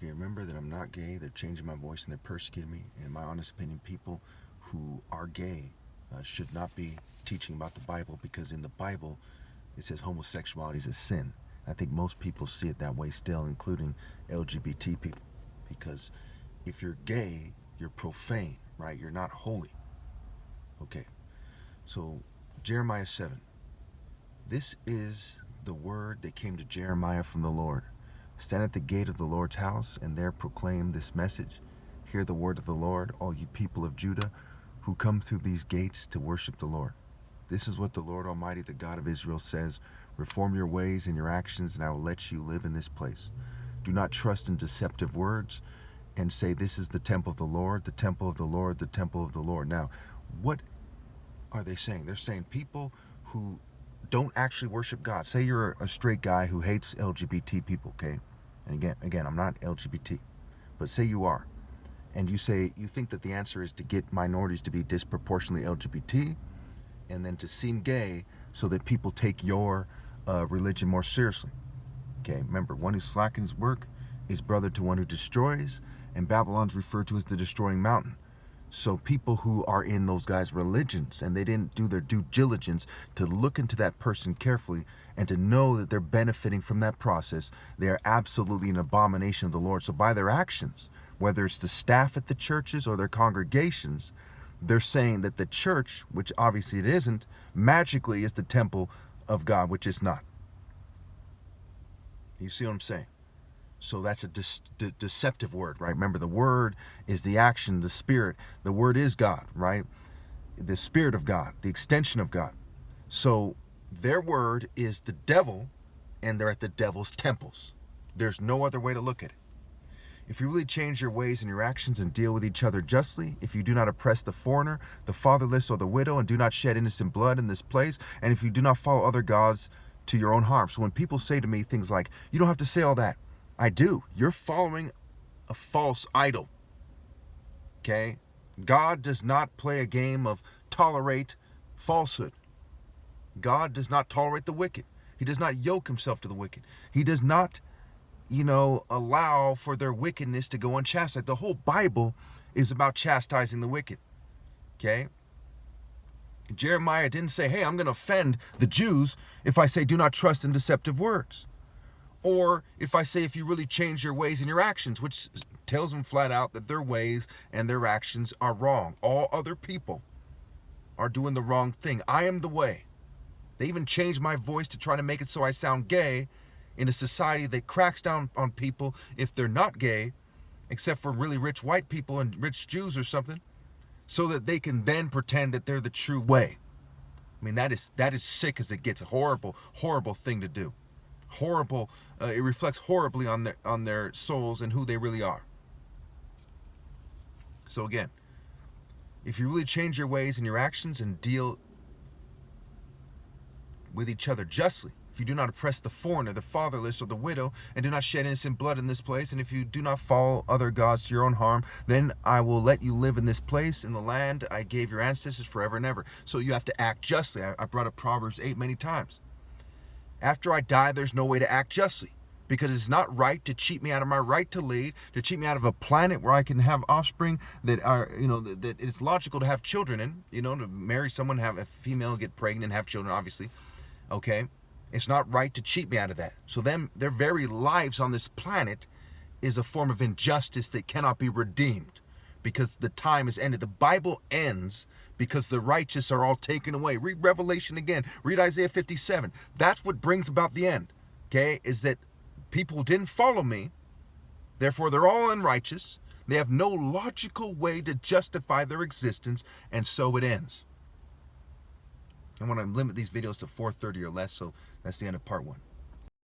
Okay, remember that I'm not gay. They're changing my voice and they're persecuting me. In my honest opinion, people who are gay should not be teaching about the Bible, because in the Bible it says homosexuality is a sin. I think most people see it that way still, including LGBT people. Because if you're gay, you're profane, right? You're not holy. Okay, so Jeremiah 7. This is the word that came to Jeremiah from the Lord. Stand at the gate of the Lord's house, and there proclaim this message. Hear the word of the Lord, all you people of Judah, who come through these gates to worship the Lord. This is what the Lord Almighty, the God of Israel, says. Reform your ways and your actions, and I will let you live in this place. Do not trust in deceptive words and say, this is the temple of the Lord, the temple of the Lord, the temple of the Lord. Now, what are they saying? They're saying people who don't actually worship God. Say you're a straight guy who hates LGBT people, okay? And again, I'm not LGBT, but say you are, and you say you think that the answer is to get minorities to be disproportionately LGBT, and then to seem gay so that people take your religion more seriously. Okay, remember, one who slackens work is brother to one who destroys, and Babylon's referred to as the destroying mountain. So people who are in those guys' religions and they didn't do their due diligence to look into that person carefully and to know that they're benefiting from that process, they are absolutely an abomination of the Lord. So by their actions, whether it's the staff at the churches or their congregations, they're saying that the church, which obviously it isn't, magically is the temple of God, which is not. You see what I'm saying? So that's a deceptive word, right? Remember, the word is the action, the spirit. The word is God, right? The spirit of God, the extension of God. So their word is the devil, and they're at the devil's temples. There's no other way to look at it. If you really change your ways and your actions and deal with each other justly, if you do not oppress the foreigner, the fatherless, or the widow, and do not shed innocent blood in this place, and if you do not follow other gods to your own harm. So when people say to me things like, you don't have to say all that, I do. You're following a false idol. Okay? God does not play a game of tolerate falsehood. God does not tolerate the wicked. He does not yoke himself to the wicked. He does not, allow for their wickedness to go unchastised. The whole Bible is about chastising the wicked. Okay? Jeremiah didn't say, hey, I'm going to offend the Jews if I say do not trust in deceptive words. Or if I say, if you really change your ways and your actions, which tells them flat out that their ways and their actions are wrong. All other people are doing the wrong thing. I am the way. They even changed my voice to try to make it so I sound gay in a society that cracks down on people if they're not gay, except for really rich white people and rich Jews or something, so that they can then pretend that they're the true way. I mean, that is sick as it gets. A horrible, horrible thing to do. Horrible. It reflects horribly on their souls and who they really are. So again, if you really change your ways and your actions and deal with each other justly, if you do not oppress the foreigner, the fatherless, or the widow, and do not shed innocent blood in this place, and if you do not follow other gods to your own harm, then I will let you live in this place, in the land I gave your ancestors forever and ever. So you have to act justly. I brought up Proverbs 8 many times. After I die, there's no way to act justly, because it's not right to cheat me out of my right to lead, to cheat me out of a planet where I can have offspring that are, that it's logical to have children in, to marry someone, have a female, get pregnant, and have children, obviously. Okay? It's not right to cheat me out of that. So their very lives on this planet is a form of injustice that cannot be redeemed, because the time is ended. The Bible ends because the righteous are all taken away. Read Revelation again. Read Isaiah 57. That's what brings about the end, okay, is that people didn't follow me, therefore they're all unrighteous. They have no logical way to justify their existence, and so it ends. I want to limit these videos to 4:30 or less, so that's the end of part 1.